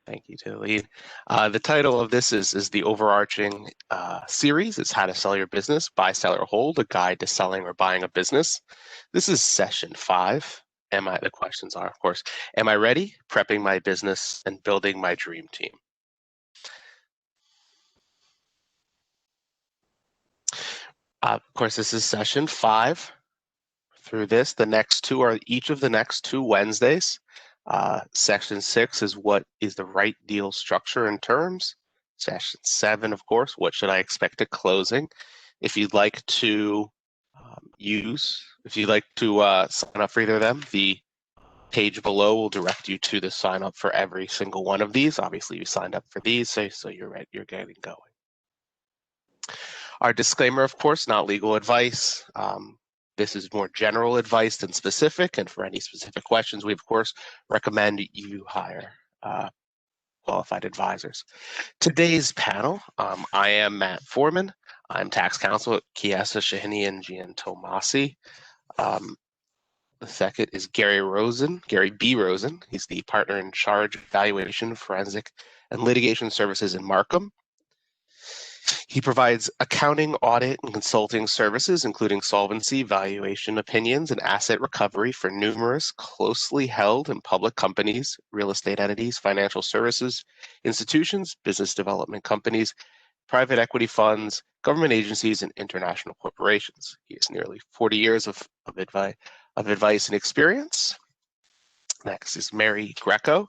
Thank you to the lead. The title of this is the overarching series. It's How to Sell Your Business, Buy, Sell, or Hold, a guide to selling or buying a business. This is session 5. The questions are, of course, am I ready? Prepping my business and building my dream team. Of course, this is session 5. Through this, the next two are each of the next 2 Wednesdays. Section 6 is what is the right deal structure and terms. Section 7, of course, what should I expect at closing? If you'd like to sign up for either of them, the page below will direct you to the sign up for every single one of these. Obviously, you signed up for these, so you're ready, you're getting going. Our disclaimer, of course, not legal advice. This is more general advice than specific, and for any specific questions, we of course recommend you hire qualified advisors. Today's panel, I am Matt Foreman. I'm tax counsel at Chiesa, Shahini, and Giantomasi. The second is Gary B. Rosen. He's the partner in charge of valuation, forensic, and litigation services in Markham. He provides accounting, audit, and consulting services, including solvency, valuation opinions, and asset recovery for numerous closely held and public companies, real estate entities, financial services, institutions, business development companies, private equity funds, government agencies, and international corporations. He has nearly 40 years of advice and experience. Next is Mary Greco.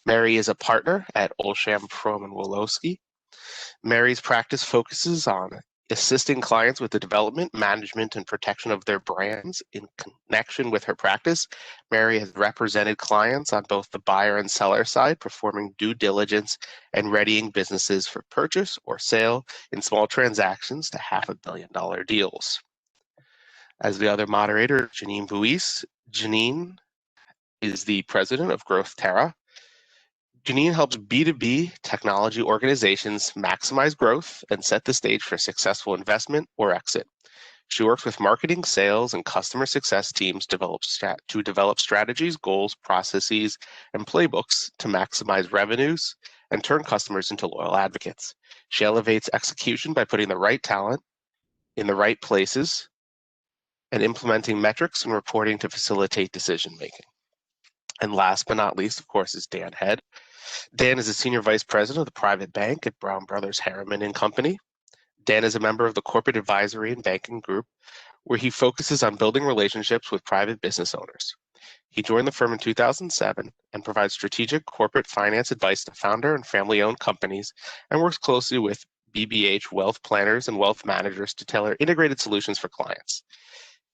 Mary is a partner at Olsham, Prohm & Wolosky. Mary's practice focuses on assisting clients with the development, management, and protection of their brands. In connection with her practice, Mary has represented clients on both the buyer and seller side, performing due diligence and readying businesses for purchase or sale in small transactions to $500 million deals. As the other moderator, Janine Buis. Janine is the president of Growth Terra. Janine helps B2B technology organizations maximize growth and set the stage for successful investment or exit. She works with marketing, sales, and customer success teams to develop strategies, goals, processes, and playbooks to maximize revenues and turn customers into loyal advocates. She elevates execution by putting the right talent in the right places and implementing metrics and reporting to facilitate decision-making. And last but not least, of course, is Dan Head. Dan is a senior vice president of the private bank at Brown Brothers Harriman and Company. Dan is a member of the corporate advisory and banking group, where he focuses on building relationships with private business owners. He joined the firm in 2007 and provides strategic corporate finance advice to founder and family-owned companies and works closely with BBH wealth planners and wealth managers to tailor integrated solutions for clients.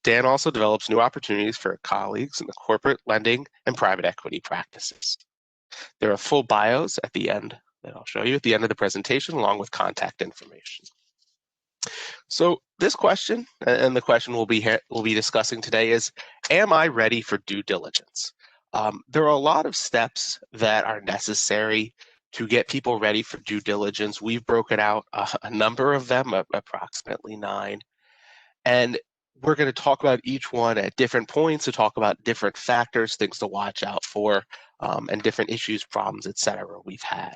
Dan also develops new opportunities for colleagues in the corporate lending and private equity practices. There are full bios at the end that I'll show you at the end of the presentation, along with contact information. So this question, and the question we'll be discussing today is, am I ready for due diligence? There are a lot of steps that are necessary to get people ready for due diligence. We've broken out a number of them, approximately 9. And we're going to talk about each one at different points to talk about different factors, things to watch out for, and different issues, problems, etc. we've had.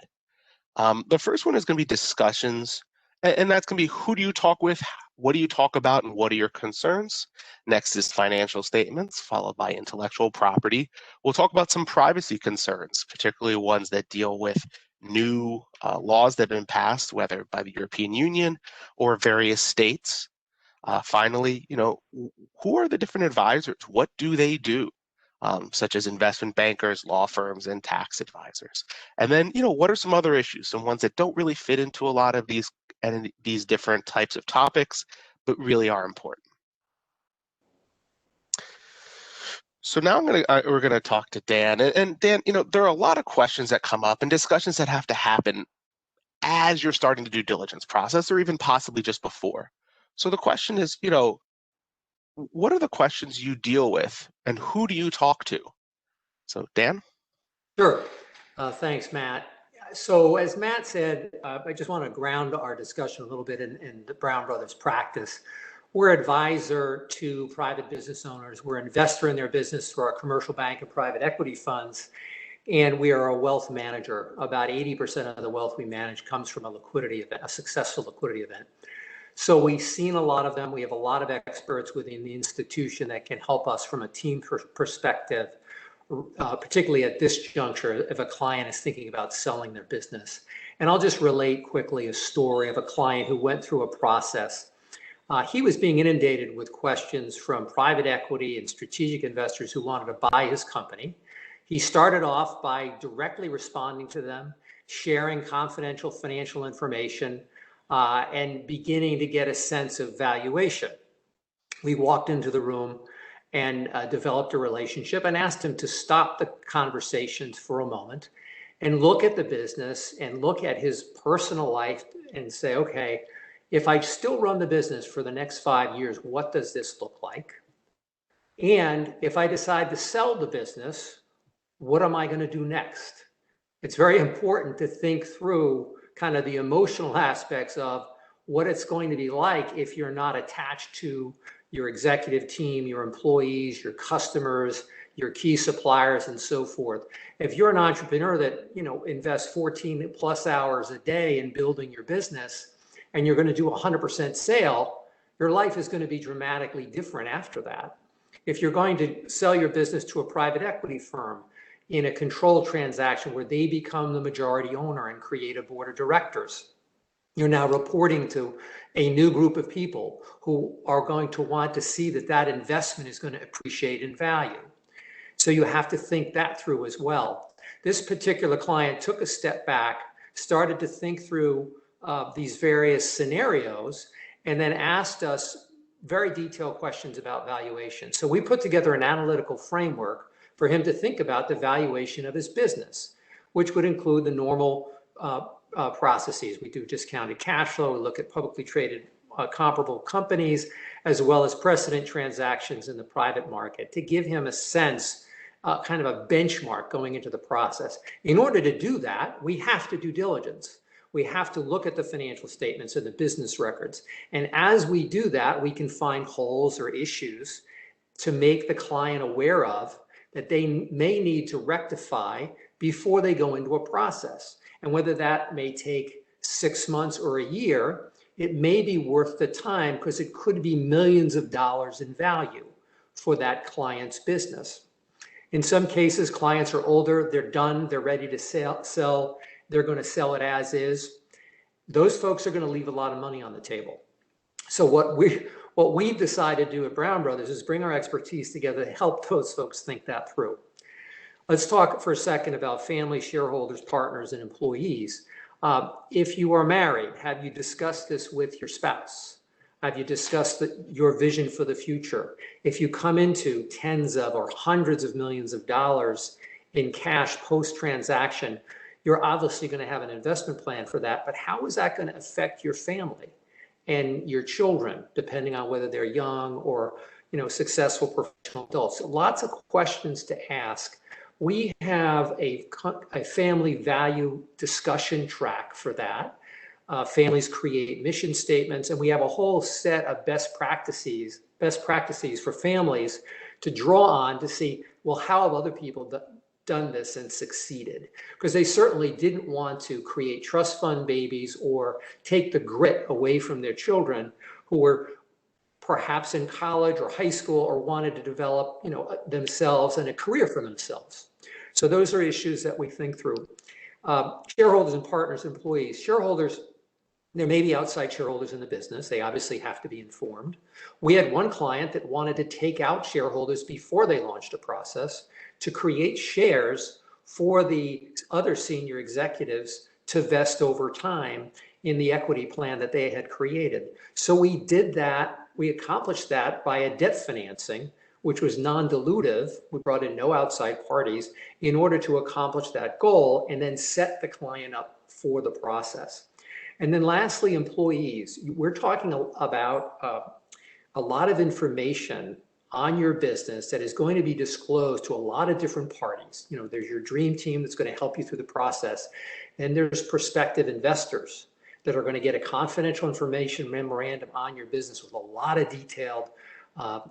The first one is going to be discussions, and that's going to be who do you talk with, what do you talk about, and what are your concerns. Next is financial statements, followed by intellectual property. We'll talk about some privacy concerns, particularly ones that deal with new laws that have been passed, whether by the European Union or various states. Finally, who are the different advisors? What do they do? Such as investment bankers, law firms, and tax advisors. And then, what are some other issues, some ones that don't really fit into a lot of these different types of topics, but really are important. So now we're gonna talk to Dan, and Dan, there are a lot of questions that come up and discussions that have to happen as you're starting the due diligence process, or even possibly just before. So the question is, what are the questions you deal with, and who do you talk to? So Dan? Sure. Thanks, Matt. So as Matt said, I just want to ground our discussion a little bit in the Brown Brothers practice. We're advisor to private business owners. We're investor in their business through our commercial bank and private equity funds. And we are a wealth manager. About 80% of the wealth we manage comes from a liquidity event, a successful liquidity event. So we've seen a lot of them. We have a lot of experts within the institution that can help us from a team perspective, particularly at this juncture if a client is thinking about selling their business. And I'll just relate quickly a story of a client who went through a process. He was being inundated with questions from private equity and strategic investors who wanted to buy his company. He started off by directly responding to them, sharing confidential financial information, and beginning to get a sense of valuation. We walked into the room and developed a relationship and asked him to stop the conversations for a moment and look at the business and look at his personal life and say, okay, if I still run the business for the next 5 years, what does this look like? And if I decide to sell the business, what am I going to do next? It's very important to think through kind of the emotional aspects of what it's going to be like if you're not attached to your executive team, your employees, your customers, your key suppliers, and so forth. If you're an entrepreneur that invests 14 plus hours a day in building your business, and you're going to do 100% sale, your life is going to be dramatically different after that. If you're going to sell your business to a private equity firm in a controlled transaction where they become the majority owner and create a board of directors, you're now reporting to a new group of people who are going to want to see that that investment is going to appreciate in value. So you have to think that through as well. This particular client took a step back, started to think through these various scenarios, and then asked us very detailed questions about valuation. So we put together an analytical framework for him to think about the valuation of his business, which would include the normal processes. We do discounted cash flow, we look at publicly traded comparable companies, as well as precedent transactions in the private market to give him a sense, kind of a benchmark going into the process. In order to do that, we have to do diligence. We have to look at the financial statements and the business records. And as we do that, we can find holes or issues to make the client aware of that they may need to rectify before they go into a process. And whether that may take 6 months or a year, it may be worth the time because it could be millions of dollars in value for that client's business. In some cases, clients are older, they're done, they're ready to sell, they're going to sell it as is. Those folks are going to leave a lot of money on the table. So what we've decided to do at Brown Brothers is bring our expertise together to help those folks think that through. Let's talk for a second about family, shareholders, partners, and employees. If you are married, have you discussed this with your spouse? Have you discussed your vision for the future? If you come into tens of or hundreds of millions of dollars in cash post-transaction, you're obviously going to have an investment plan for that, but how is that going to affect your family and your children, depending on whether they're young or successful professional adults? So lots of questions to ask. We have a family value discussion track for that. Families create mission statements, and we have a whole set of best practices for families to draw on to see, well, how have other people done this and succeeded? Because they certainly didn't want to create trust fund babies or take the grit away from their children who were perhaps in college or high school or wanted to develop themselves and a career for themselves. So those are issues that we think through. Shareholders and partners, employees. Shareholders, there may be outside shareholders in the business. They obviously have to be informed. We had one client that wanted to take out shareholders before they launched a process to create shares for the other senior executives to vest over time in the equity plan that they had created. So we did that. We accomplished that by a debt financing, which was non-dilutive. We brought in no outside parties in order to accomplish that goal and then set the client up for the process. And then lastly, employees. We're talking about a lot of information on your business that is going to be disclosed to a lot of different parties. There's your dream team that's going to help you through the process. And there's prospective investors that are going to get a confidential information memorandum on your business with a lot of detailed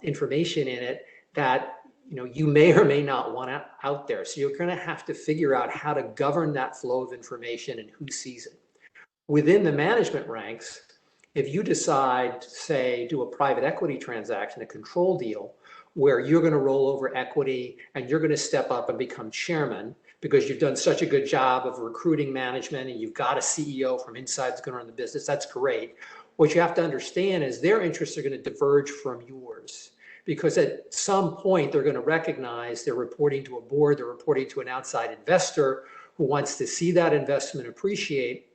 information in it that you may or may not want out there. So you're going to have to figure out how to govern that flow of information and who sees it. Within the management ranks, if you decide to, say, do a private equity transaction, a control deal, where you're going to roll over equity and you're going to step up and become chairman because you've done such a good job of recruiting management and you've got a CEO from inside that's going to run the business, that's great. What you have to understand is their interests are going to diverge from yours, because at some point they're going to recognize they're reporting to a board, they're reporting to an outside investor who wants to see that investment appreciate,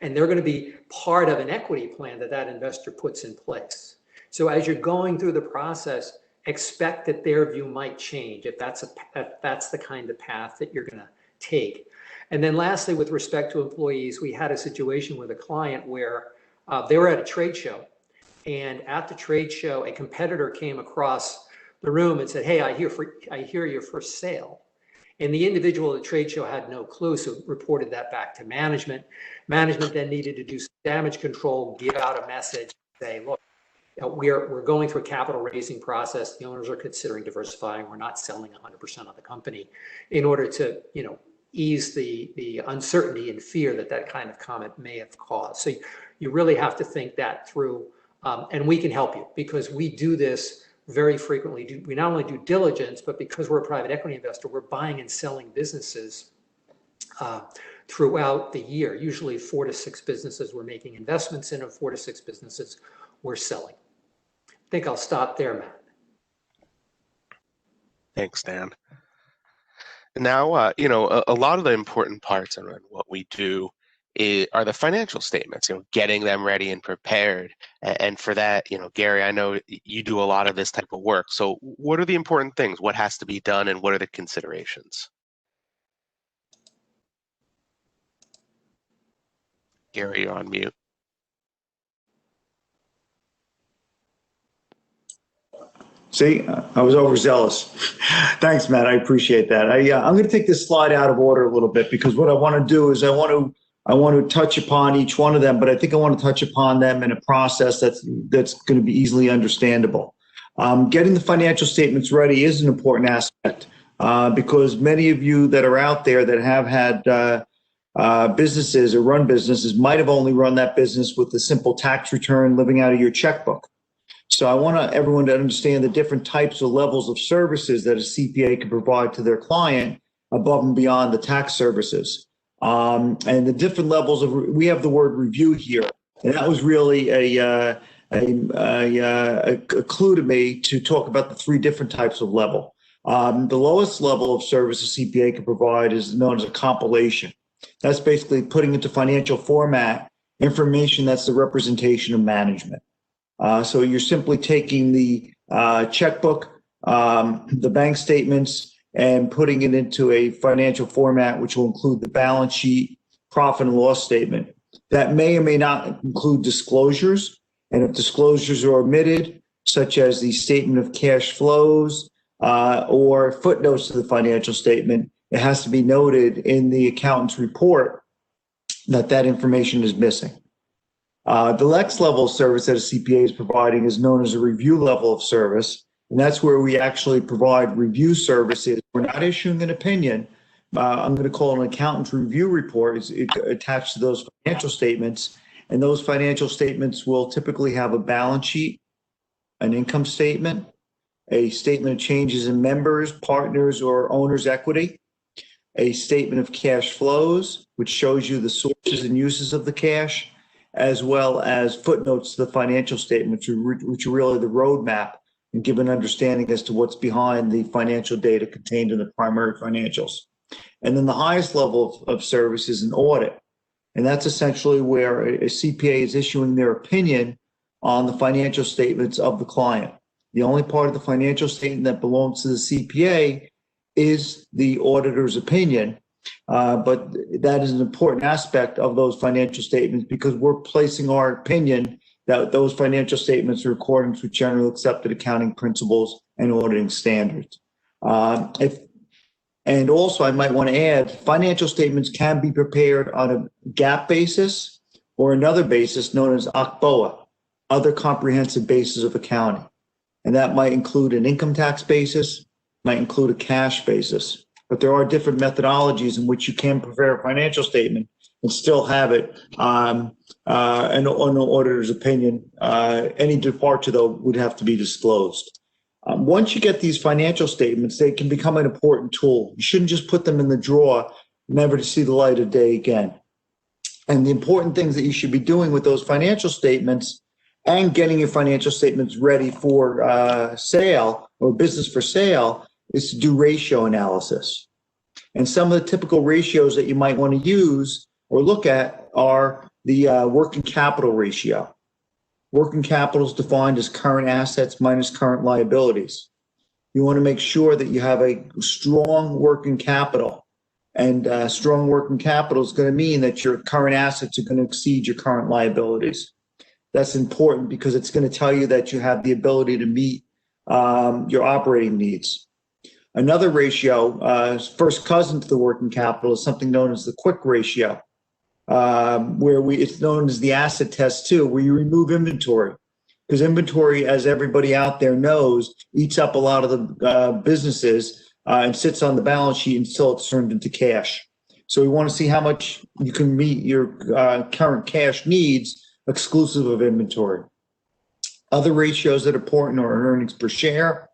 and they're going to be part of an equity plan that that investor puts in place. So as you're going through the process, expect that their view might change if that's the kind of path that you're going to take. And then lastly, with respect to employees, we had a situation with a client where they were at a trade show, and at the trade show, a competitor came across the room and said, "Hey, I hear you're for sale." And the individual at the trade show had no clue, so reported that back to management. Management then needed to do some damage control, give out a message, say, "Look, we're going through a capital raising process. The owners are considering diversifying. We're not selling 100% of the company," in order to, ease the uncertainty and fear that kind of comment may have caused. So you really have to think that through, and we can help you because we do this very frequently. We not only do diligence, but because we're a private equity investor, we're buying and selling businesses throughout the year. Usually 4 to 6 businesses we're making investments in, and 4 to 6 businesses we're selling. I think I'll stop there, Matt. Thanks, Dan. Now, a lot of the important parts in what we do are the financial statements, getting them ready and prepared. And for that, Gary, I know you do a lot of this type of work. So what are the important things? What has to be done and what are the considerations? Gary, you're on mute. See, I was overzealous. Thanks, Matt. I appreciate that. I'm going to take this slide out of order a little bit because what I want to do is I want to touch upon each one of them, but I think I want to touch upon them in a process that's going to be easily understandable. Getting the financial statements ready is an important aspect because many of you that are out there that have had businesses or run businesses might have only run that business with a simple tax return living out of your checkbook. So I want everyone to understand the different types or levels of services that a CPA can provide to their client above and beyond the tax services. And the different levels of, we have the word review here, and that was really a clue to me to talk about the 3 different types of level. The lowest level of service a CPA can provide is known as a compilation. That's basically putting into financial format information that's the representation of management. So you're simply taking the checkbook, the bank statements, and putting it into a financial format, which will include the balance sheet, profit and loss statement. That may or may not include disclosures. And if disclosures are omitted, such as the statement of cash flows or footnotes to the financial statement, it has to be noted in the accountant's report that information is missing. The next level of service that a CPA is providing is known as a review level of service, and that's where we actually provide review services. We're not issuing an opinion. I'm going to call it an accountant's review report. It's attached to those financial statements, and those financial statements will typically have a balance sheet, an income statement, a statement of changes in members, partners, or owners' equity, a statement of cash flows, which shows you the sources and uses of the cash, as well as footnotes to the financial statements, which are really the roadmap and give an understanding as to what's behind the financial data contained in the primary financials. And then the highest level of service is an audit. And that's essentially where a CPA is issuing their opinion on the financial statements of the client. The only part of the financial statement that belongs to the CPA is the auditor's opinion. But that is an important aspect of those financial statements because we're placing our opinion that those financial statements are in accordance with generally accepted accounting principles and auditing standards. And also, I might want to add, financial statements can be prepared on a GAAP basis or another basis known as OCBOA, other comprehensive basis of accounting. And that might include an income tax basis, might include a cash basis. But there are different methodologies in which you can prepare a financial statement and still have it on an auditor's opinion. Any departure, though, would have to be disclosed. Once you get these financial statements, they can become an important tool. You shouldn't just put them in the drawer, never to see the light of day again. And the important things that you should be doing with those financial statements and getting your financial statements ready for sale or business for sale is to do ratio analysis. And some of the typical ratios that you might want to use or look at are the working capital ratio. Working capital is defined as current assets minus current liabilities. You want to make sure that you have a strong working capital. And strong working capital is going to mean that your current assets are going to exceed your current liabilities. That's important because it's going to tell you that you have the ability to meet your operating needs. Another ratio, first cousin to the working capital, is something known as the quick ratio, where it's known as the asset test too, where you remove inventory. Because inventory, as everybody out there knows, eats up a lot of the businesses and sits on the balance sheet until it's turned into cash. So we want to see how much you can meet your current cash needs exclusive of inventory. Other ratios that are important are earnings per share,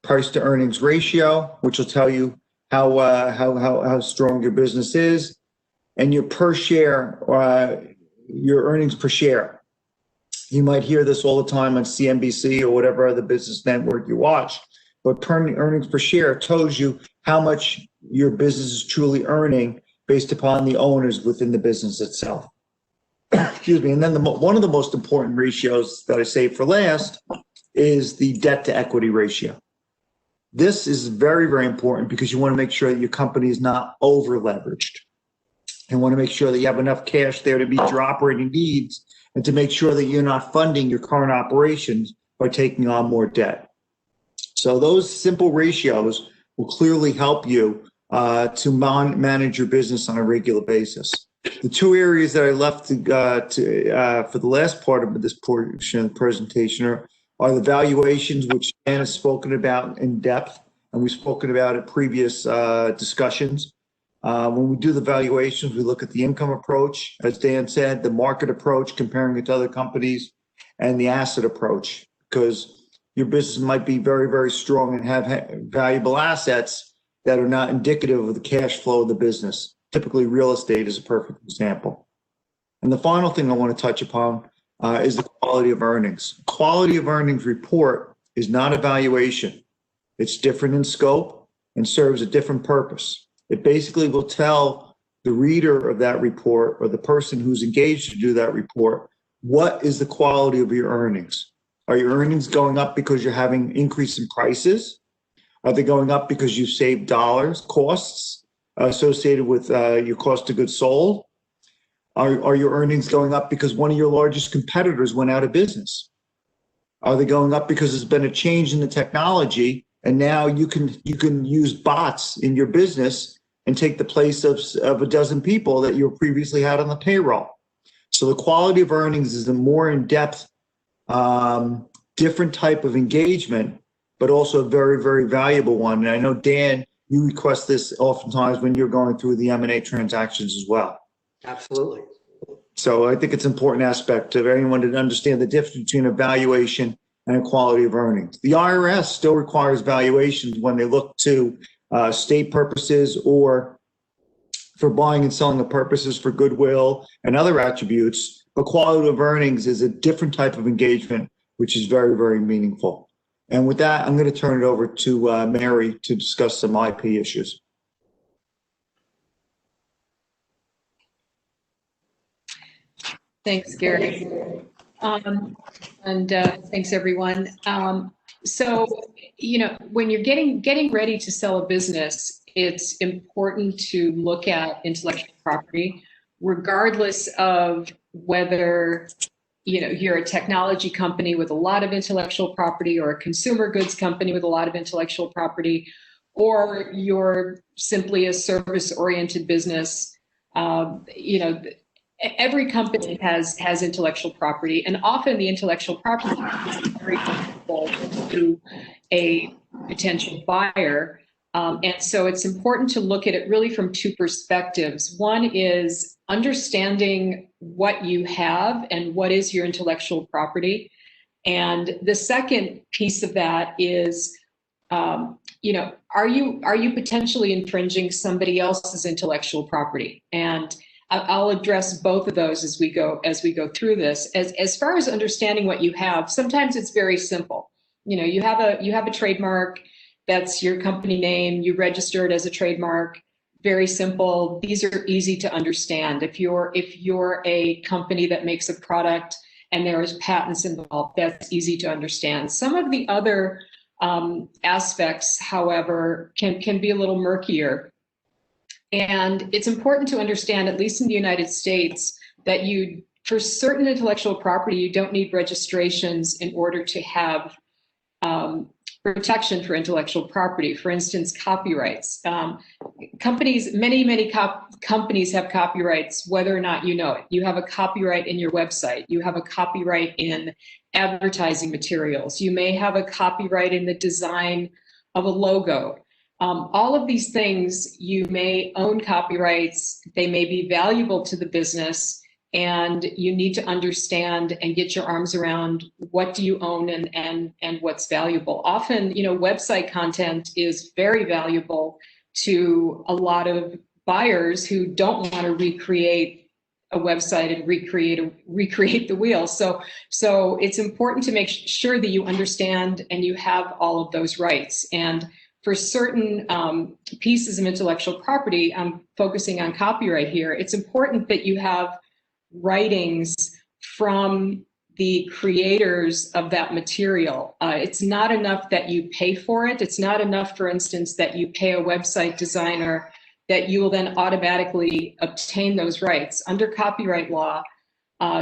price to earnings ratio, which will tell you how strong your business is, and your per share, your earnings per share. You might hear this all the time on CNBC or whatever other business network you watch, but earnings per share tells you how much your business is truly earning based upon the owners within the business itself. Excuse me. And then one of the most important ratios that I save for last is the debt to equity ratio. This is very, very important because you want to make sure that your company is not over leveraged. You want to make sure that you have enough cash there to meet your operating needs and to make sure that you're not funding your current operations by taking on more debt. So those simple ratios will clearly help you to manage your business on a regular basis. The two areas that I left for the last part of this portion of the presentation are the valuations, which Dan has spoken about in depth, and we've spoken about in previous discussions. When we do the valuations, we look at the income approach, as Dan said, the market approach, comparing it to other companies, and the asset approach, because your business might be very, very strong and have valuable assets that are not indicative of the cash flow of the business. Typically, real estate is a perfect example. And the final thing I want to touch upon is the quality of earnings. Quality of earnings report is not a valuation. It's different in scope and serves a different purpose. It basically will tell the reader of that report or the person who's engaged to do that report, what is the quality of your earnings? Are your earnings going up because you're having increase in prices? Are they going up because you saved costs associated with your cost of goods sold? Are your earnings going up because one of your largest competitors went out of business? Are they going up because there's been a change in the technology and now you can use bots in your business and take the place of a dozen people that you previously had on the payroll? So the quality of earnings is a more in-depth, different type of engagement, but also a very, very valuable one. And I know, Dan, you request this oftentimes when you're going through the M&A transactions as well. Absolutely. So I think it's an important aspect of anyone to understand the difference between a valuation and a quality of earnings. The IRS still requires valuations when they look to state purposes or for buying and selling of purposes for goodwill and other attributes. But quality of earnings is a different type of engagement, which is very, very meaningful. And with that, I'm going to turn it over to Mary to discuss some IP issues. Thanks, Gary. Thanks, everyone. So, when you're getting ready to sell a business, it's important to look at intellectual property, regardless of whether you're a technology company with a lot of intellectual property or a consumer goods company with a lot of intellectual property, or you're simply a service-oriented business. every company has intellectual property, and often the intellectual property is very valuable to a potential buyer. And so it's important to look at it really from two perspectives. One is understanding what you have and what is your intellectual property. And the second piece of that is, you know, are you potentially infringing somebody else's intellectual property? And I'll address both of those as we go through this. As far as understanding what you have, sometimes it's very simple. You know, you have a trademark, that's your company name, you registered as a trademark. Very simple. These are easy to understand. If you're a company that makes a product and there is patents involved, that's easy to understand. Some of the other aspects, however, can be a little murkier. And it's important to understand, at least in the United States, that for certain intellectual property, you don't need registrations in order to have protection for intellectual property. For instance, copyrights. Companies, many companies have copyrights, whether or not you know it. You have a copyright in your website. You have a copyright in advertising materials. You may have a copyright in the design of a logo. All of these things, you may own copyrights. They may be valuable to the business, and you need to understand and get your arms around what do you own and what's valuable. Often, you know, website content is very valuable to a lot of buyers who don't want to recreate a website and recreate the wheel. So it's important to make sure that you understand and you have all of those rights. And for certain pieces of intellectual property, I'm focusing on copyright here, it's important that you have writings from the creators of that material. It's not enough that you pay for it. It's not enough, for instance, that you pay a website designer that you will then automatically obtain those rights. Under copyright law,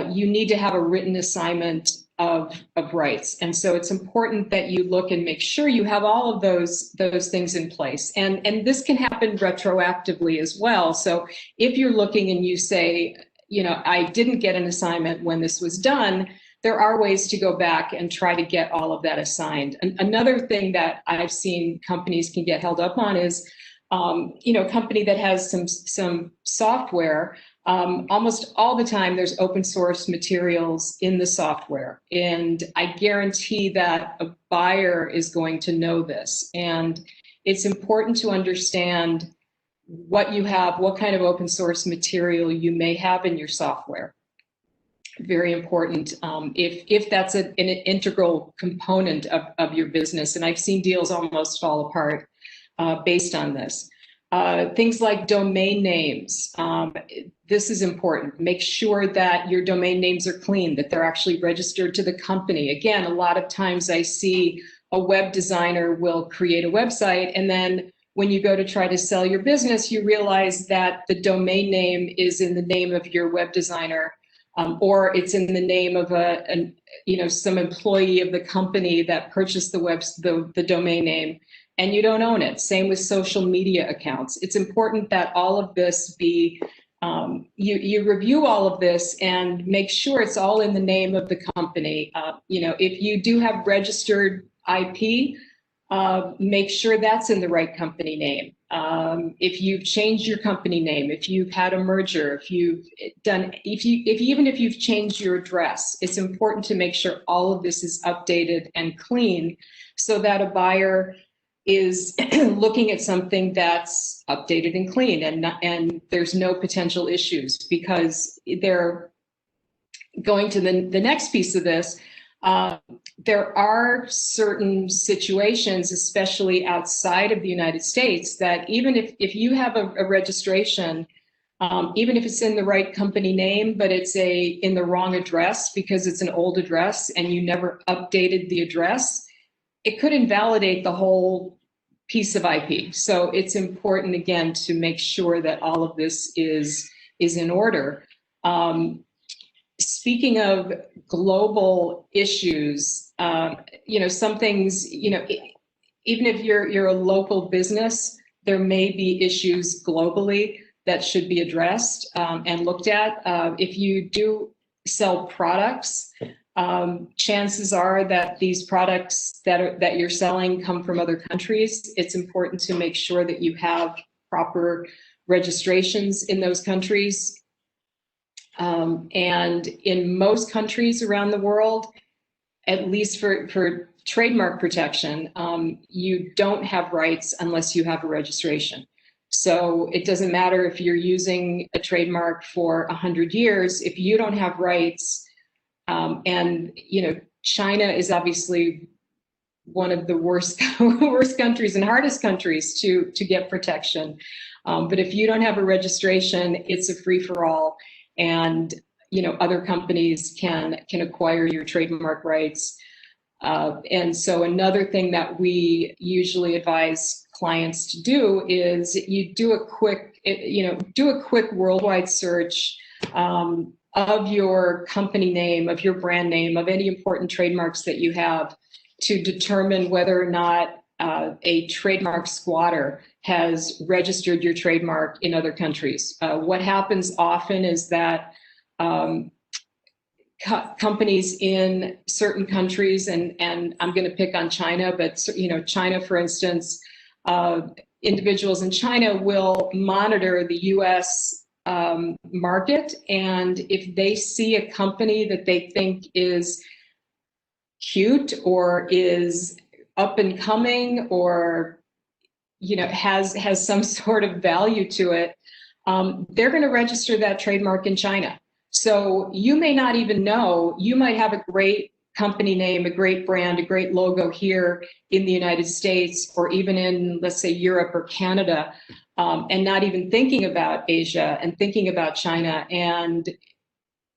you need to have a written assignment of rights. And so it's important that you look and make sure you have all of those things in place. And this can happen retroactively as well. So if you're looking and you say, you know, I didn't get an assignment when this was done, there are ways to go back and try to get all of that assigned. And another thing that I've seen companies can get held up on is, you know, a company that has some software, almost all the time there's open source materials in the software. And I guarantee that a buyer is going to know this. And it's important to understand what you have, what kind of open source material you may have in your software. Very important if that's an integral component of your business. And I've seen deals almost fall apart based on this. Things like domain names. This is important. Make sure that your domain names are clean, that they're actually registered to the company. Again, a lot of times I see a web designer will create a website, and then when you go to try to sell your business, you realize that the domain name is in the name of your web designer, or it's in the name of some employee of the company that purchased the domain name, and you don't own it. Same with social media accounts. It's important that all of this be, you review all of this and make sure it's all in the name of the company. You know, if you do have registered IP, make sure that's in the right company name. If you've changed your company name, if you've had a merger, even if you've changed your address, it's important to make sure all of this is updated and clean so that a buyer is looking at something that's updated and clean and there's no potential issues, because they're going to the next piece of this. There are certain situations, especially outside of the United States, that even if you have a registration, even if it's in the right company name, but it's in the wrong address because it's an old address and you never updated the address, it could invalidate the whole piece of IP. So it's important, again, to make sure that all of this is in order. Speaking of global issues, some things, even if you're a local business, there may be issues globally that should be addressed and looked at. If you do sell products, chances are that these products that you're selling come from other countries. It's important to make sure that you have proper registrations in those countries. And in most countries around the world, at least for trademark protection, you don't have rights unless you have a registration. So it doesn't matter if you're using a trademark for 100 years, if you don't have rights, and China is obviously one of the worst countries and hardest countries to get protection. But if you don't have a registration, it's a free-for-all, and other companies can acquire your trademark rights. And so another thing that we usually advise clients to do is you do a quick worldwide search of your company name, of your brand name, of any important trademarks that you have, to determine whether or not a trademark squatter has registered your trademark in other countries. What happens often is that companies in certain countries, and I'm going to pick on China, but China, for instance, individuals in China will monitor the U.S. Market, and if they see a company that they think is cute or is up and coming or has some sort of value to it, they're going to register that trademark in China. So you may not even know, you might have a great company name, a great brand, a great logo here in the United States, or even in, let's say, Europe or Canada, and not even thinking about Asia and thinking about China. And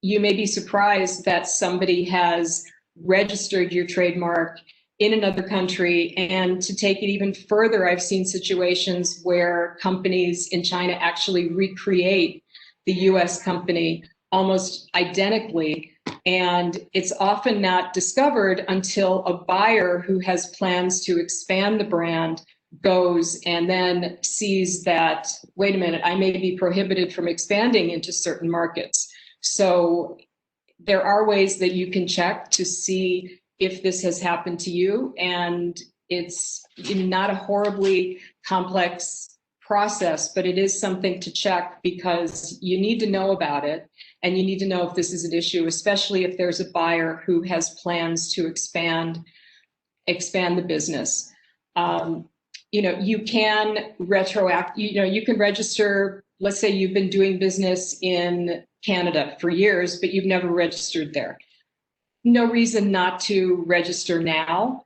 you may be surprised that somebody has registered your trademark in another country. And to take it even further, I've seen situations where companies in China actually recreate the US company almost identically. And it's often not discovered until a buyer who has plans to expand the brand goes and then sees that, wait a minute, I may be prohibited from expanding into certain markets. So there are ways that you can check to see if this has happened to you. And it's not a horribly complex process, but it is something to check because you need to know about it. And you need to know if this is an issue, especially if there's a buyer who has plans to expand the business. You can you can register, let's say you've been doing business in Canada for years, but you've never registered there. No reason not to register now.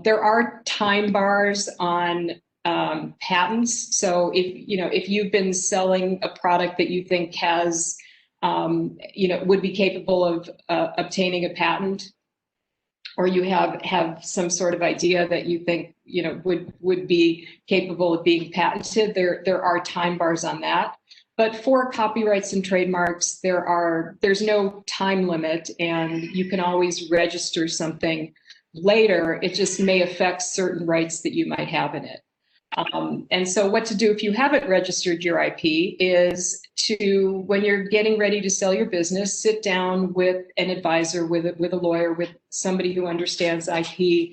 There are time bars on patents. So if you've been selling a product that you think has would be capable of obtaining a patent, or you have some sort of idea that you think would be capable of being patented, there are time bars on that. But for copyrights and trademarks, there's no time limit, and you can always register something later. It just may affect certain rights that you might have in it. And so what to do if you haven't registered your IP is to, when you're getting ready to sell your business, sit down with an advisor, with a lawyer, with somebody who understands IP,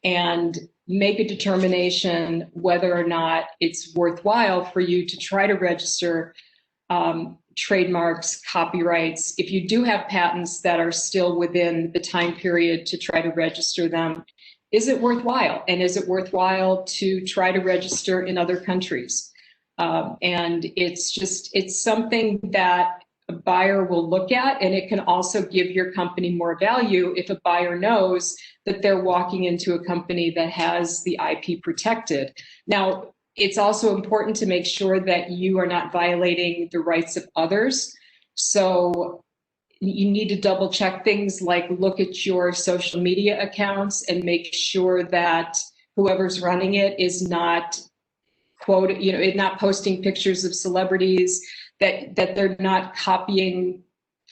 and make a determination whether or not it's worthwhile for you to try to register trademarks, copyrights. If you do have patents that are still within the time period to try to register them, is it worthwhile? And is it worthwhile to try to register in other countries? And it's something that a buyer will look at, and it can also give your company more value if a buyer knows that they're walking into a company that has the IP protected. Now, it's also important to make sure that you are not violating the rights of others. So you need to double check things like look at your social media accounts and make sure that whoever's running it is not not posting pictures of celebrities, that they're not copying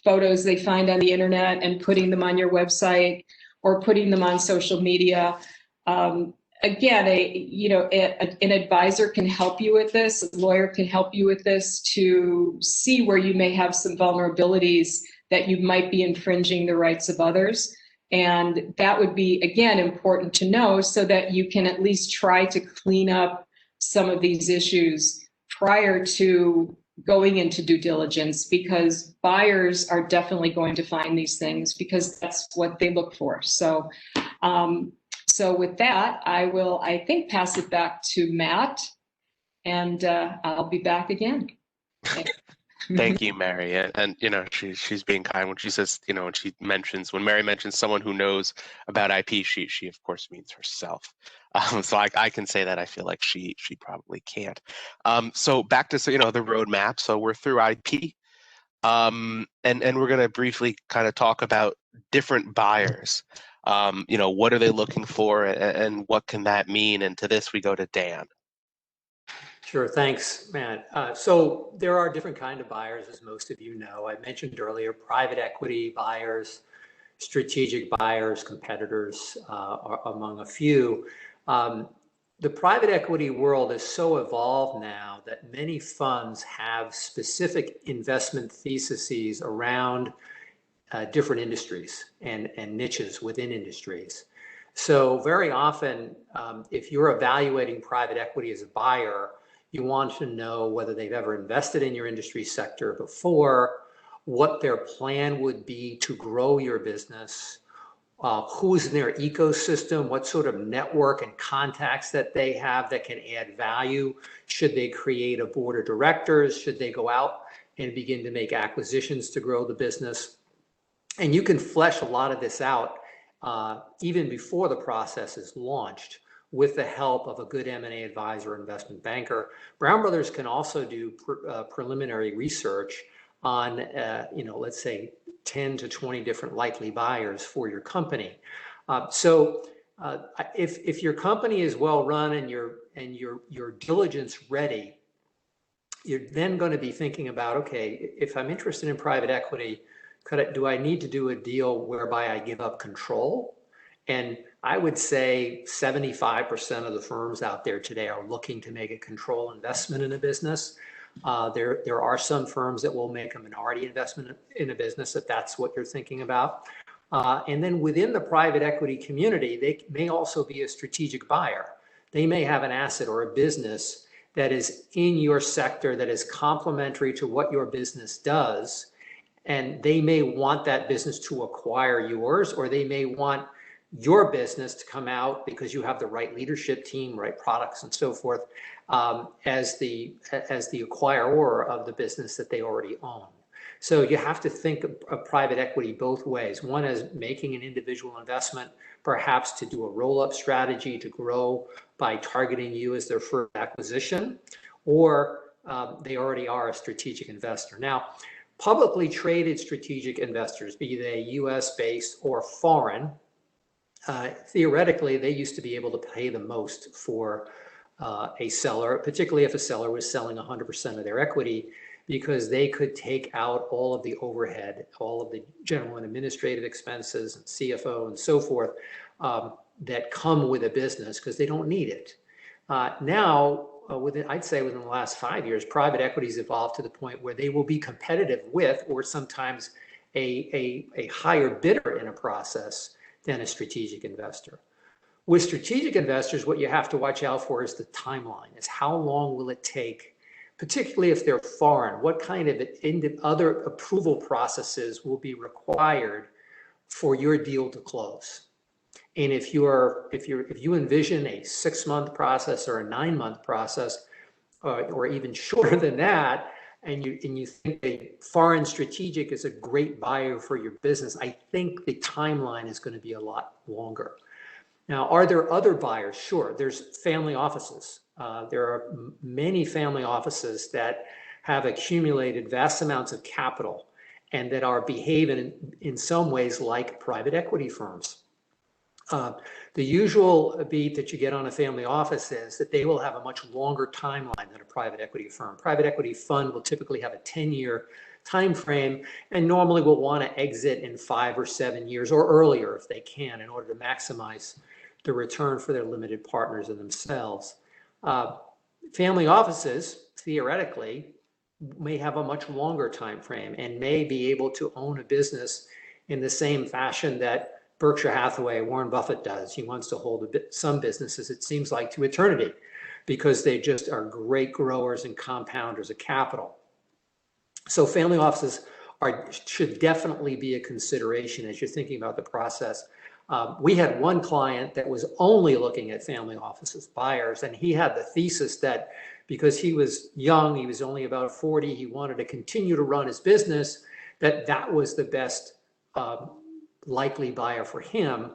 photos they find on the internet and putting them on your website or putting them on social media. again, an advisor can help you with this, a lawyer can help you with this to see where you may have some vulnerabilities that you might be infringing the rights of others. And that would be, again, important to know so that you can at least try to clean up some of these issues prior to going into due diligence, because buyers are definitely going to find these things because that's what they look for. So, so with that, I will, I think, pass it back to Matt, and I'll be back again. Thank you, Mary. And you know, she's being kind when she says, you know, when Mary mentions someone who knows about IP, she of course means herself. So I can say that I feel like she probably can't. So back to, you know, the roadmap. So we're through IP, and we're going to briefly kind of talk about different buyers. You know, what are they looking for, and what can that mean? And to this, we go to Dan. Sure, thanks, Matt. So there are different kind of buyers, as most of you know. I mentioned earlier, private equity buyers, strategic buyers, competitors, are among a few. The private equity world is so evolved now that many funds have specific investment theses around different industries and niches within industries. So very often, if you're evaluating private equity as a buyer, you want to know whether they've ever invested in your industry sector before, what their plan would be to grow your business, who's in their ecosystem, what sort of network and contacts that they have that can add value. Should they create a board of directors? Should they go out and begin to make acquisitions to grow the business? And you can flesh a lot of this out even before the process is launched with the help of a good M&A advisor or investment banker. Brown Brothers can also do preliminary research on, you know, let's say 10 to 20 different likely buyers for your company. If your company is well run and your diligence ready, you're then going to be thinking about, okay, if I'm interested in private equity, do I need to do a deal whereby I give up control? And I would say 75% of the firms out there today are looking to make a control investment in a business. There are some firms that will make a minority investment in a business if that's what you're thinking about. And then within the private equity community, they may also be a strategic buyer. They may have an asset or a business that is in your sector that is complementary to what your business does. And they may want that business to acquire yours, or they may want your business to come out because you have the right leadership team, right products and so forth, as the acquirer of the business that they already own. So you have to think of private equity both ways. One is making an individual investment, perhaps to do a roll-up strategy to grow by targeting you as their first acquisition, or they already are a strategic investor. Now, publicly traded strategic investors, be they US-based or foreign, theoretically, they used to be able to pay the most for a seller, particularly if a seller was selling 100% of their equity, because they could take out all of the overhead, all of the general and administrative expenses, and CFO and so forth, that come with a business because they don't need it. Now, I'd say within the last 5 years, private equity's evolved to the point where they will be competitive with, or sometimes a higher bidder in a process than a strategic investor. With strategic investors, what you have to watch out for is the timeline, is how long will it take, particularly if they're foreign, what kind of other approval processes will be required for your deal to close. And if you envision a 6-month process or a 9-month process, or even shorter than that, and you think a foreign strategic is a great buyer for your business, I think the timeline is going to be a lot longer. Now, are there other buyers? Sure, there's family offices. There are many family offices that have accumulated vast amounts of capital and that are behaving in some ways like private equity firms. The usual beat that you get on a family office is that they will have a much longer timeline than a private equity firm. Private equity fund will typically have a 10-year time frame and normally will want to exit in 5 or 7 years or earlier if they can in order to maximize the return for their limited partners and themselves. Family offices, theoretically, may have a much longer time frame and may be able to own a business in the same fashion that Berkshire Hathaway, Warren Buffett does. He wants to hold some businesses, it seems like, to eternity because they just are great growers and compounders of capital. So family offices should definitely be a consideration as you're thinking about the process. We had one client that was only looking at family offices, buyers, and he had the thesis that because he was young, he was only about 40, he wanted to continue to run his business, that was the best likely buyer for him.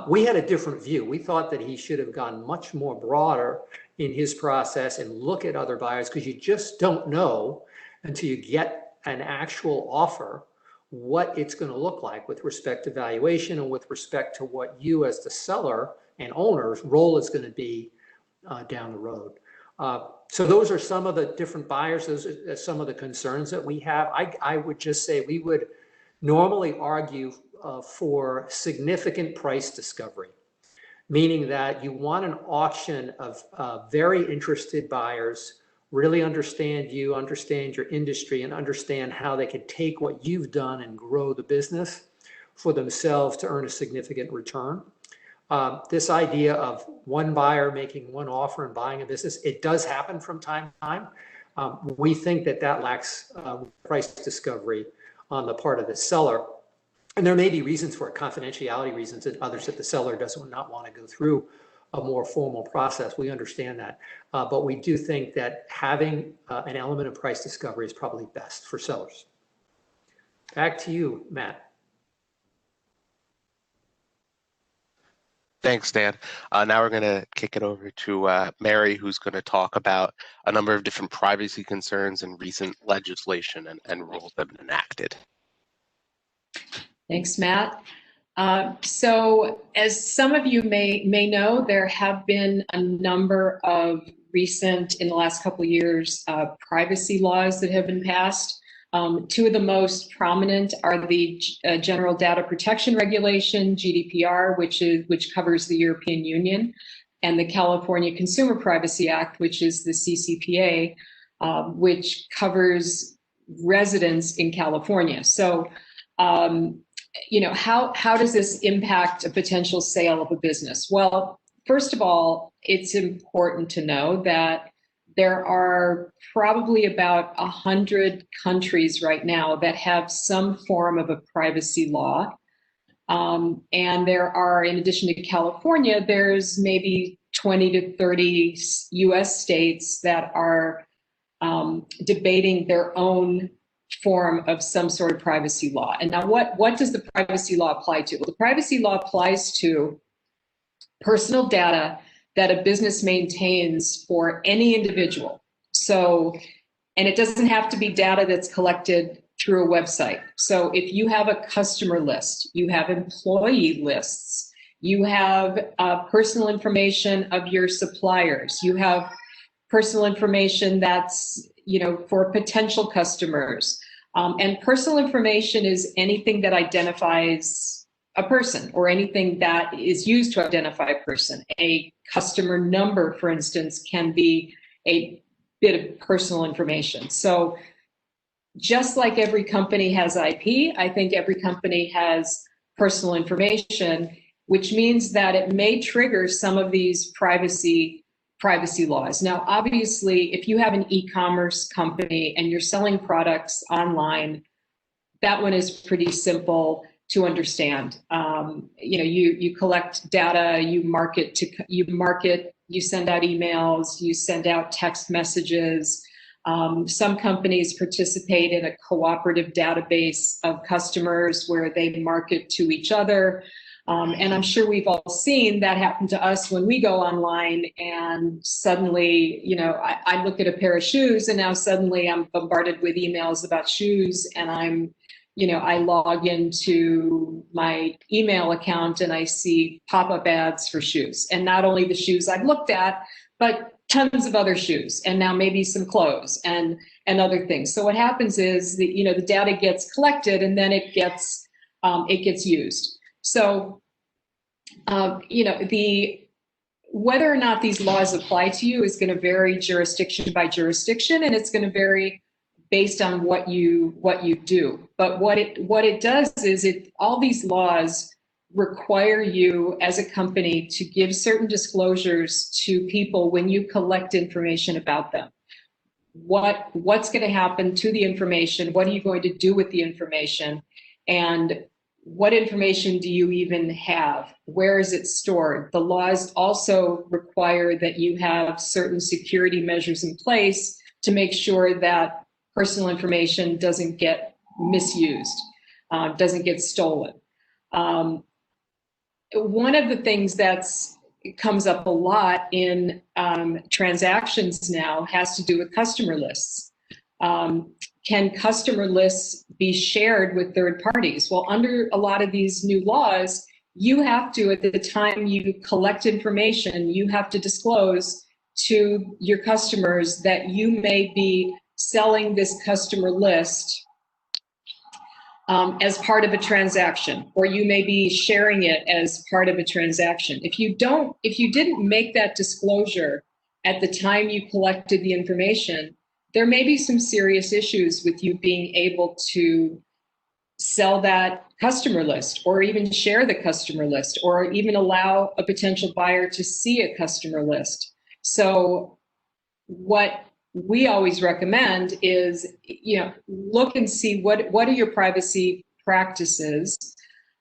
We had a different view. We thought that he should have gone much more broader in his process and look at other buyers because you just don't know until you get an actual offer what it's going to look like with respect to valuation and with respect to what you as the seller and owner's role is going to be down the road. So those are some of the different buyers. Those are some of the concerns that we have. I would just say we would normally argue for significant price discovery, meaning that you want an auction of very interested buyers, really understand you, understand your industry, and understand how they can take what you've done and grow the business for themselves to earn a significant return. This idea of one buyer making one offer and buying a business, it does happen from time to time. We think that lacks price discovery on the part of the seller. And there may be reasons for it, confidentiality reasons, and others that the seller does not want to go through a more formal process. We understand that. But we do think that having an element of price discovery is probably best for sellers. Back to you, Matt. Thanks, Dan. Now we're going to kick it over to Mary, who's going to talk about a number of different privacy concerns and recent legislation and rules that have been enacted. Thanks, Matt. So as some of you may know, there have been a number of recent, in the last couple of years, privacy laws that have been passed. Two of the most prominent are the General Data Protection Regulation, GDPR, which covers the European Union, and the California Consumer Privacy Act, which is the CCPA, which covers residents in California. So, how does this impact a potential sale of a business? Well, first of all, it's important to know that there are probably about 100 countries right now that have some form of a privacy law. And there are, in addition to California, there's maybe 20 to 30 US states that are debating their own form of some sort of privacy law. And now what does the privacy law apply to? Well, the privacy law applies to personal data that a business maintains for any individual. So, and it doesn't have to be data that's collected through a website. So if you have a customer list, you have employee lists, you have personal information of your suppliers, you have personal information that's, for potential customers. And personal information is anything that identifies a person or anything that is used to identify a person. A customer number, for instance, can be a bit of personal information. So just like every company has IP, I think every company has personal information, which means that it may trigger some of these privacy laws. Now, obviously, if you have an e-commerce company and you're selling products online, that one is pretty simple to understand. You collect data, you send out emails, you send out text messages. Some companies participate in a cooperative database of customers where they market to each other. And I'm sure we've all seen that happen to us when we go online and suddenly, I look at a pair of shoes and now suddenly I'm bombarded with emails about shoes, and I log into my email account and I see pop-up ads for shoes. And not only the shoes I've looked at, but tons of other shoes, and now maybe some clothes and other things. So what happens is the data gets collected and then it gets used. So Whether or not these laws apply to you is going to vary jurisdiction by jurisdiction, and it's going to vary based on what you do. But what it does is all these laws require you as a company to give certain disclosures to people when you collect information about them. What's going to happen to the information? What are you going to do with the information? And what information do you even have? Where is it stored? The laws also require that you have certain security measures in place to make sure that personal information doesn't get misused, doesn't get stolen. One of the things that's comes up a lot in transactions now has to do with customer lists. Can customer lists be shared with third parties? Well, under a lot of these new laws, you have to, at the time you collect information, you have to disclose to your customers that you may be selling this customer list as part of a transaction, or you may be sharing it as part of a transaction. If you didn't make that disclosure at the time you collected the information, there may be some serious issues with you being able to sell that customer list, or even share the customer list, or even allow a potential buyer to see a customer list. So what we always recommend is, look and see what are your privacy practices.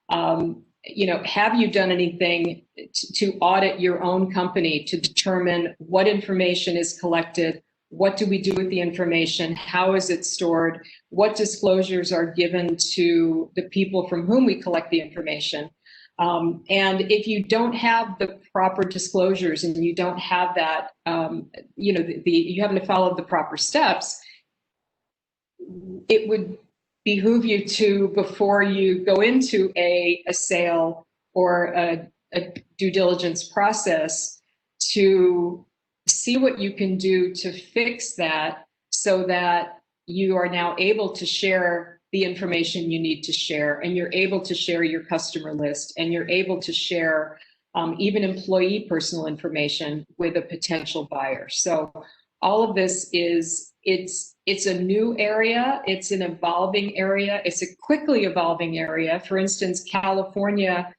Have you done anything to audit your own company to determine what information is collected? What do we do with the information? How is it stored? What disclosures are given to the people from whom we collect the information? And if you don't have the proper disclosures and you don't have that, you happen to follow the proper steps, it would behoove you to, before you go into a sale or a due diligence process, to see what you can do to fix that so that you are now able to share the information you need to share, and you're able to share your customer list, and you're able to share even employee personal information with a potential buyer. So all of this it's a new area, it's an evolving area, it's a quickly evolving area. For instance, California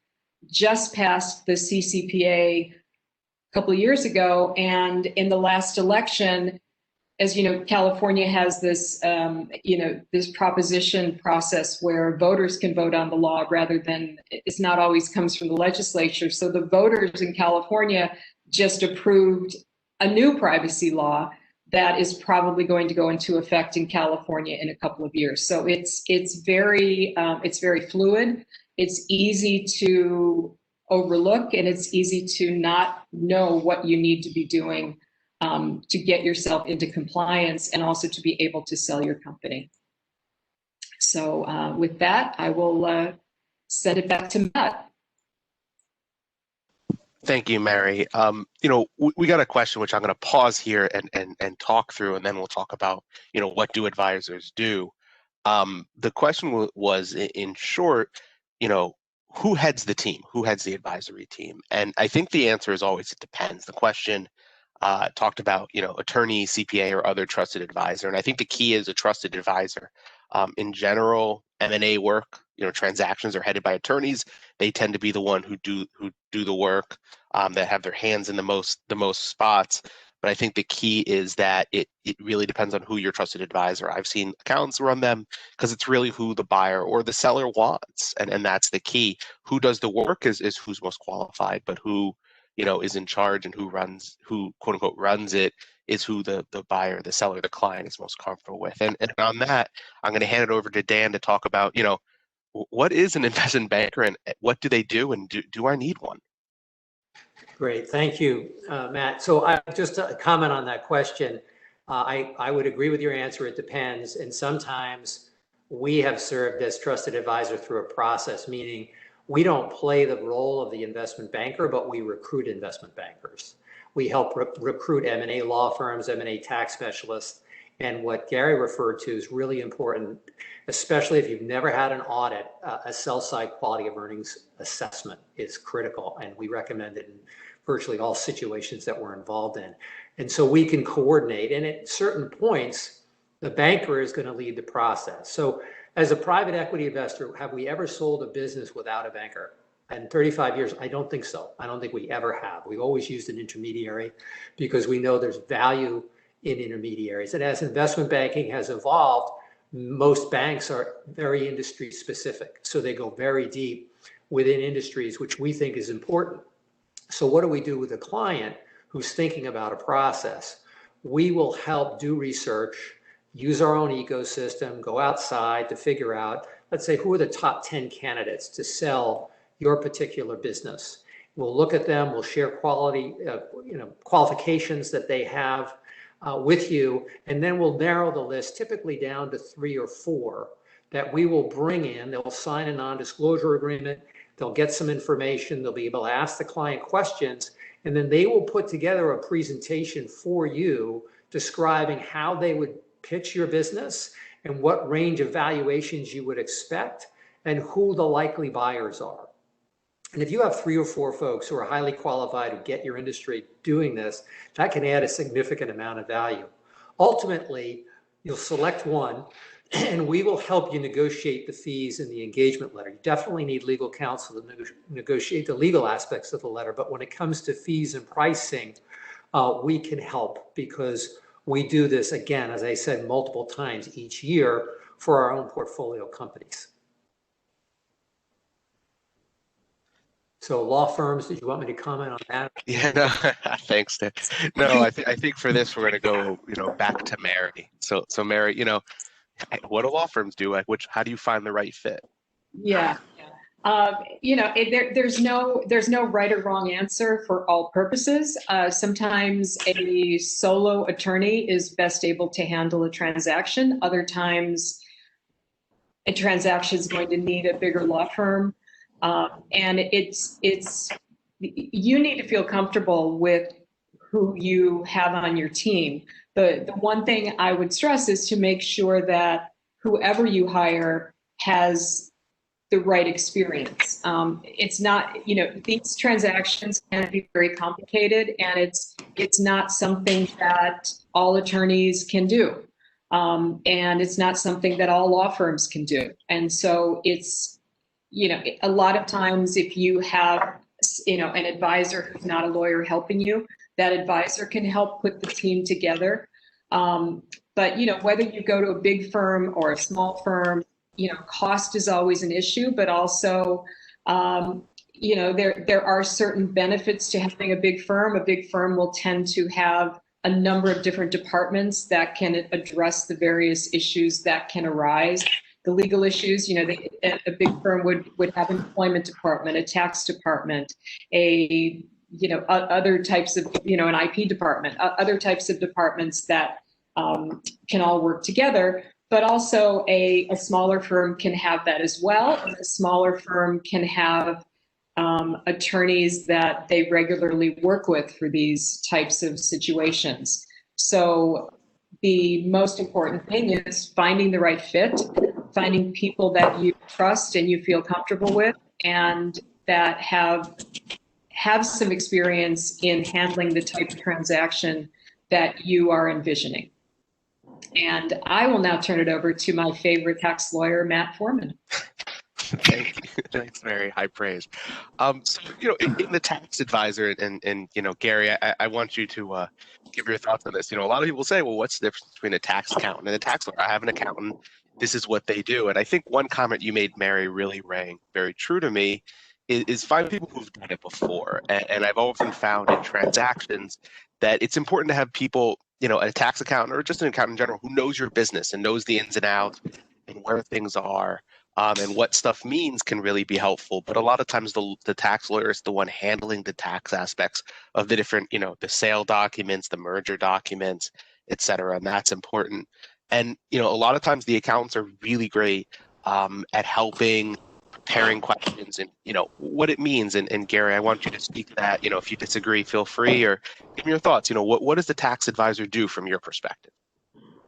just passed the CCPA a couple of years ago, and in the last election, as you know, California has this, this proposition process where voters can vote on the law rather than, it's not always comes from the legislature. So the voters in California just approved a new privacy law that is probably going to go into effect in California in a couple of years. So it's very fluid. It's easy to overlook, and it's easy to not know what you need to be doing to get yourself into compliance, and also to be able to sell your company. So with that, I will send it back to Matt. Thank you, Mary. We got a question which I'm going to pause here and talk through, and then we'll talk about, what do advisors do? The question was, in short, who heads the team? Who heads the advisory team? And I think the answer is always, it depends. The question talked about, attorney, CPA, or other trusted advisor. And I think the key is a trusted advisor. In general, M&A work, transactions are headed by attorneys. They tend to be the one who do the work, that have their hands in the most spots. But I think the key is that it really depends on who your trusted advisor. I've seen accountants run them because it's really who the buyer or the seller wants, and that's the key. Who does the work is who's most qualified, but who is in charge and who quote unquote runs it is who the buyer, the seller, the client is most comfortable with. And on that, I'm going to hand it over to Dan to talk about, what is an investment banker and what do they do, and do I need one? Great, thank you, Matt. So I just a comment on that question. I would agree with your answer. It depends, and sometimes we have served as trusted advisor through a process, meaning we don't play the role of the investment banker, but we recruit investment bankers. We help recruit M&A law firms, M&A tax specialists, And what Gary referred to is really important, especially if you've never had an audit. A sell-side quality of earnings assessment is critical, and we recommend it in virtually all situations that we're involved in. And so we can coordinate, and at certain points, the banker is going to lead the process. So as a private equity investor, have we ever sold a business without a banker? In 35 years, I don't think so. I don't think we ever have. We've always used an intermediary because we know there's value in intermediaries. And as investment banking has evolved, most banks are very industry specific. So they go very deep within industries, which we think is important. So what do we do with a client who's thinking about a process? We will help do research, use our own ecosystem, go outside to figure out, let's say, who are the top 10 candidates to sell your particular business. We'll look at them, we'll share qualifications that they have with you, and then we'll narrow the list typically down to 3 or 4 that we will bring in. They'll sign a non-disclosure agreement, they'll get some information, they'll be able to ask the client questions, and then they will put together a presentation for you describing how they would pitch your business and what range of valuations you would expect and who the likely buyers are. And if you have 3 or 4 folks who are highly qualified who get your industry doing this, that can add a significant amount of value. Ultimately, you'll select one and we will help you negotiate the fees in the engagement letter. You definitely need legal counsel to negotiate the legal aspects of the letter, but when it comes to fees and pricing, we can help because we do this, again, as I said, multiple times each year for our own portfolio companies. So law firms, did you want me to comment on that? Yeah, no, thanks, Dan. No, I think for this we're going to go, back to Mary. So Mary, what do law firms do? Like, how do you find the right fit? Yeah. There's no right or wrong answer for all purposes. Sometimes a solo attorney is best able to handle a transaction. Other times a transaction is going to need a bigger law firm. And you need to feel comfortable with who you have on your team. The one thing I would stress is to make sure that whoever you hire has the right experience. It's not, these transactions can be very complicated, and it's not something that all attorneys can do. And it's not something that all law firms can do. And so it's, a lot of times if you have, an advisor who's not a lawyer helping you, that advisor can help put the team together. But, whether you go to a big firm or a small firm, cost is always an issue, but also, there are certain benefits to having a big firm. A big firm will tend to have a number of different departments that can address the various issues that can arise. The legal issues, a big firm would have an employment department, a tax department, other types of, an IP department, other types of departments that can all work together. But also a smaller firm can have that as well. And a smaller firm can have attorneys that they regularly work with for these types of situations. So the most important thing is finding the right fit, finding people that you trust and you feel comfortable with, and that have some experience in handling the type of transaction that you are envisioning. And I will now turn it over to my favorite tax lawyer, Matt Foreman. Thank you. Thanks, Mary. High praise. So, in the tax advisor and Gary, I want you to give your thoughts on this. A lot of people say, well, what's the difference between a tax accountant and a tax lawyer? I have an accountant. This is what they do. And I think one comment you made, Mary, really rang very true to me is find people who've done it before. And I've often found in transactions that it's important to have people, a tax accountant or just an accountant in general who knows your business and knows the ins and outs and where things are. And what stuff means can really be helpful. But a lot of times the tax lawyer is the one handling the tax aspects of the different, the sale documents, the merger documents, et cetera. And that's important. And, a lot of times the accountants are really great at helping, preparing questions and, what it means. And Gary, I want you to speak to that. If you disagree, feel free, or give me your thoughts. What does the tax advisor do from your perspective?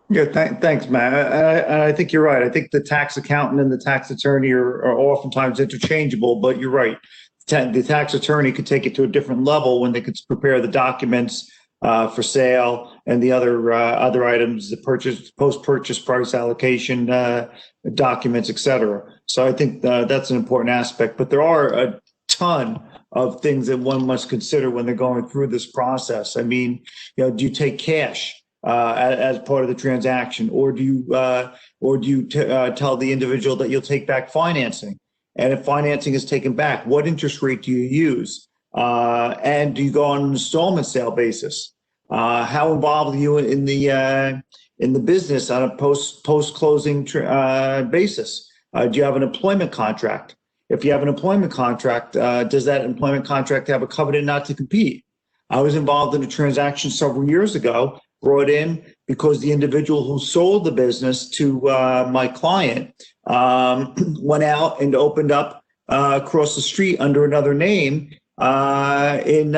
Yeah, thanks, Matt. I think you're right. I think the tax accountant and the tax attorney are oftentimes interchangeable, but you're right. The tax attorney could take it to a different level when they could prepare the documents for sale and the other items, the post-purchase price allocation documents, et cetera. So I think that's an important aspect. But there are a ton of things that one must consider when they're going through this process. I mean, do you take cash as part of the transaction, or do you tell the individual that you'll take back financing? And if financing is taken back, what interest rate do you use? And do you go on an installment sale basis? How involved are you in the business on a post closing basis? Do you have an employment contract? If you have an employment contract, does that employment contract have a covenant not to compete? I was involved in a transaction several years ago, brought in because the individual who sold the business to my client went out and opened up across the street under another name in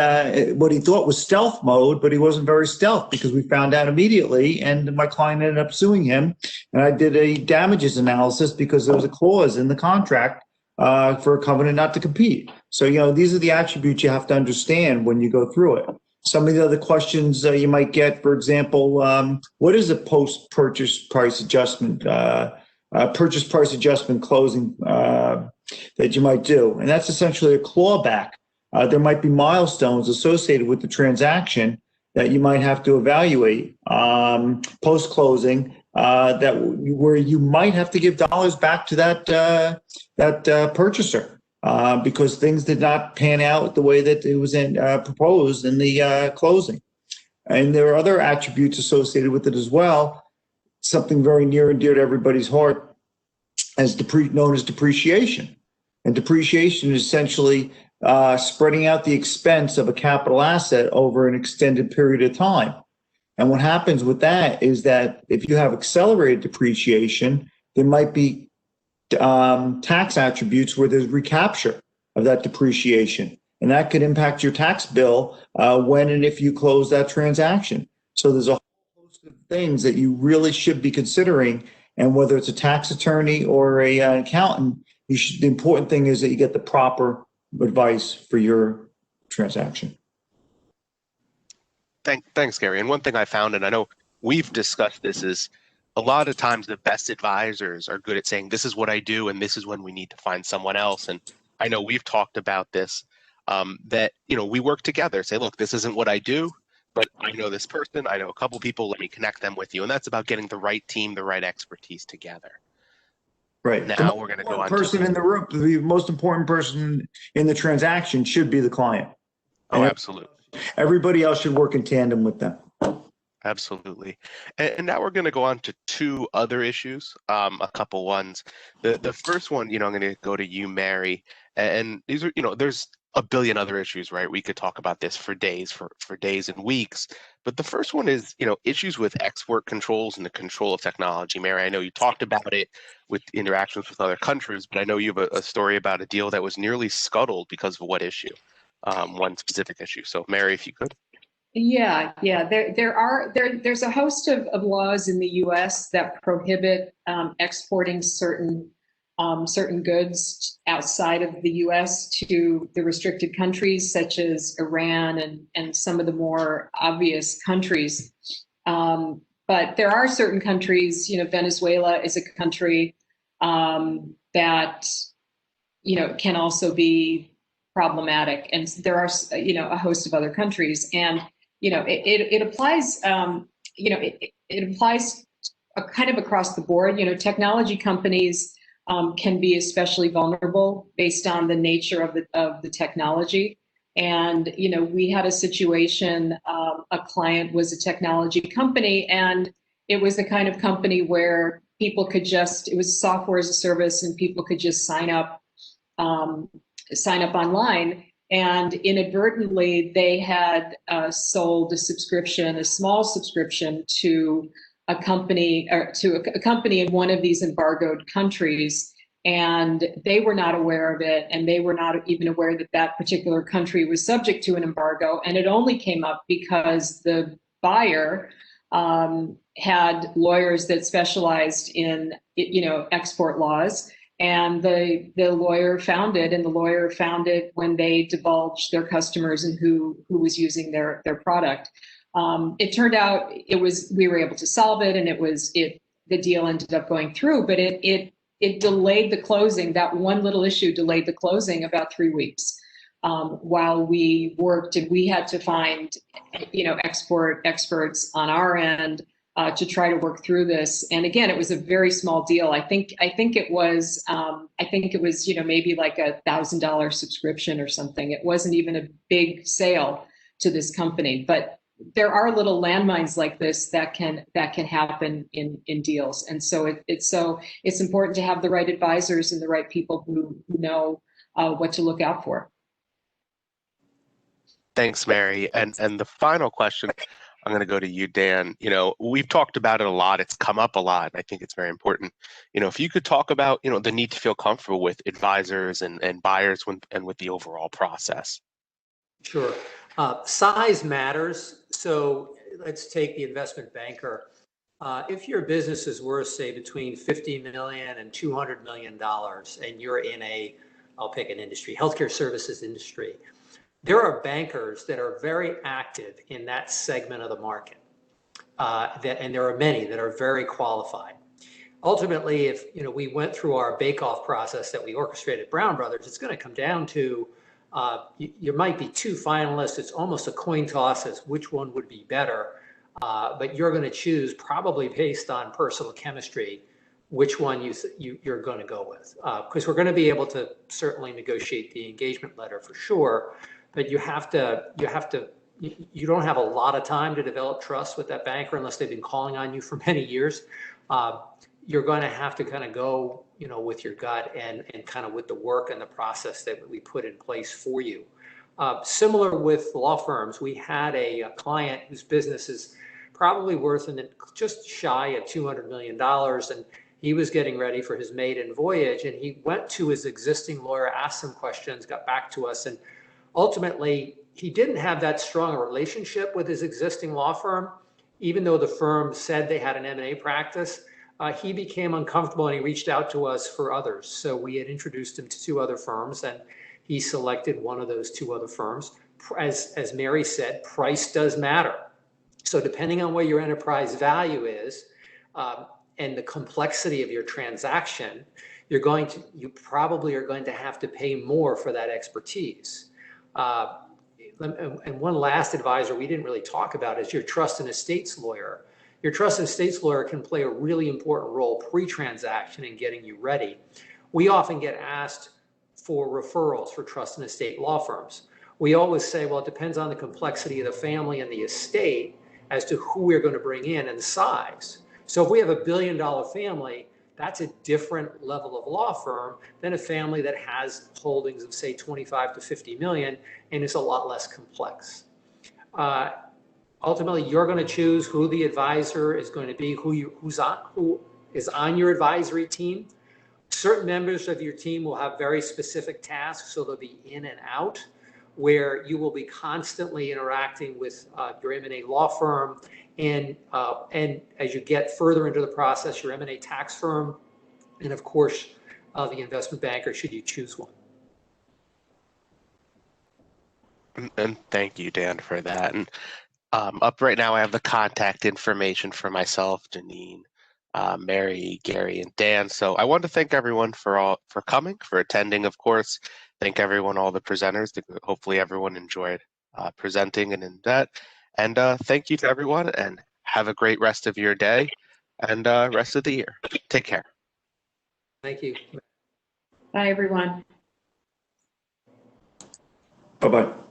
what he thought was stealth mode, but he wasn't very stealth because we found out immediately, and my client ended up suing him. And I did a damages analysis because there was a clause in the contract for a covenant not to compete. So, these are the attributes you have to understand when you go through it. Some of the other questions you might get, for example, what is a post-purchase price adjustment, purchase price adjustment closing that you might do? And that's essentially a clawback. There might be milestones associated with the transaction that you might have to evaluate post-closing where you might have to give dollars back to that purchaser. Because things did not pan out the way that it was proposed in the closing. And there are other attributes associated with it as well, something very near and dear to everybody's heart, known as depreciation. And depreciation is essentially spreading out the expense of a capital asset over an extended period of time. And what happens with that is that if you have accelerated depreciation, there might be tax attributes where there's recapture of that depreciation, and that could impact your tax bill when and if you close that transaction. So there's a whole host of things that you really should be considering, and whether it's a tax attorney or an accountant, the important thing is that you get the proper advice for your transaction. Thanks, Gary. And one thing I found, and I know we've discussed this, is a lot of times the best advisors are good at saying, this is what I do, and this is when we need to find someone else. And I know we've talked about this, that, we work together, say, look, this isn't what I do, but I know this person, I know a couple people, let me connect them with you. And that's about getting the right team, the right expertise together. Right. Now we're going to go on person in the room, the most important person in the transaction should be the client. Oh, absolutely. Everybody else should work in tandem with them. Absolutely. And now we're going to go on to two other issues, a couple ones. The first one, I'm going to go to you, Mary. And these are, there's a billion other issues, right? We could talk about this for days, for days and weeks. But the first one is, issues with export controls and the control of technology. Mary, I know you talked about it with interactions with other countries, but I know you have a story about a deal that was nearly scuttled because of what issue, one specific issue. So Mary, if you could. Yeah. There's a host of laws in the U.S. that prohibit exporting certain goods outside of the U.S. to the restricted countries, such as Iran and some of the more obvious countries. But there are certain countries, Venezuela is a country that, can also be problematic. And there are, a host of other countries. And it applies, it applies kind of across the board. Technology companies can be especially vulnerable based on the nature of the technology. And, we had a situation, a client was a technology company, and it was the kind of company where people could it was software as a service, and people could just sign up online. And inadvertently, they had sold a small subscription to a company in one of these embargoed countries, and they were not aware of it, and they were not even aware that that particular country was subject to an embargo. And it only came up because the buyer had lawyers that specialized in, export laws. And the lawyer found it, and the lawyer found it when they divulged their customers and who was using their product. It turned out we were able to solve it, and the deal ended up going through, but it delayed the closing. That one little issue delayed the closing about 3 weeks. While we worked, and we had to find, export experts on our end to try to work through this. And again, it was a very small deal. I think it was maybe like $1,000 subscription or something. It wasn't even a big sale to this company, but there are little landmines like this that can happen in deals. And so it's important to have the right advisors and the right people who know what to look out for. Thanks, Mary. And the final question, I'm going to go to you, Dan. We've talked about it a lot. It's come up a lot. I think it's very important. If you could talk about, the need to feel comfortable with advisors and buyers and with the overall process. Sure. Size matters. So let's take the investment banker. If your business is worth, say, between $50 million and $200 million, and you're in I'll pick an industry, healthcare services industry, there are bankers that are very active in that segment of the market, and there are many that are very qualified. Ultimately, if we went through our bake-off process that we orchestrated Brown Brothers, it's going to come down to you might be 2 finalists. It's almost a coin toss as which one would be better, but you're going to choose, probably based on personal chemistry, which one you're going to go with. Because we're going to be able to certainly negotiate the engagement letter for sure, but you don't have a lot of time to develop trust with that banker unless they've been calling on you for many years. You're going to have to kind of go, with your gut and kind of with the work and the process that we put in place for you. Similar with law firms, we had a client whose business is probably worth just shy of $200 million. And he was getting ready for his maiden voyage. And he went to his existing lawyer, asked some questions, got back to us. And ultimately, he didn't have that strong a relationship with his existing law firm, even though the firm said they had an M&A practice. He became uncomfortable and he reached out to us for others. So we had introduced him to 2 other firms, and he selected one of those 2 other firms. As Mary said, price does matter. So depending on what your enterprise value is and the complexity of your transaction, you probably are going to have to pay more for that expertise. And one last advisor we didn't really talk about is your trust and estates lawyer. Your trust and estates lawyer can play a really important role pre-transaction in getting you ready. We often get asked for referrals for trust and estate law firms. We always say, well, it depends on the complexity of the family and the estate as to who we're going to bring in and the size. So if we have $1 billion family, that's a different level of law firm than a family that has holdings of, say, 25 to 50 million and is a lot less complex. Ultimately, you're going to choose who the advisor is going to be, who is on your advisory team. Certain members of your team will have very specific tasks, so they'll be in and out, where you will be constantly interacting with your M&A law firm, and as you get further into the process, your M&A tax firm, and of course, the investment banker, should you choose one. And thank you, Dan, for that. And up right now, I have the contact information for myself, Janine, Mary, Gary, and Dan. So I want to thank everyone for coming, for attending, of course. Thank everyone, all the presenters. Hopefully everyone enjoyed presenting and in that. And thank you to everyone, and have a great rest of your day and rest of the year. Take care. Thank you. Bye, everyone. Bye-bye.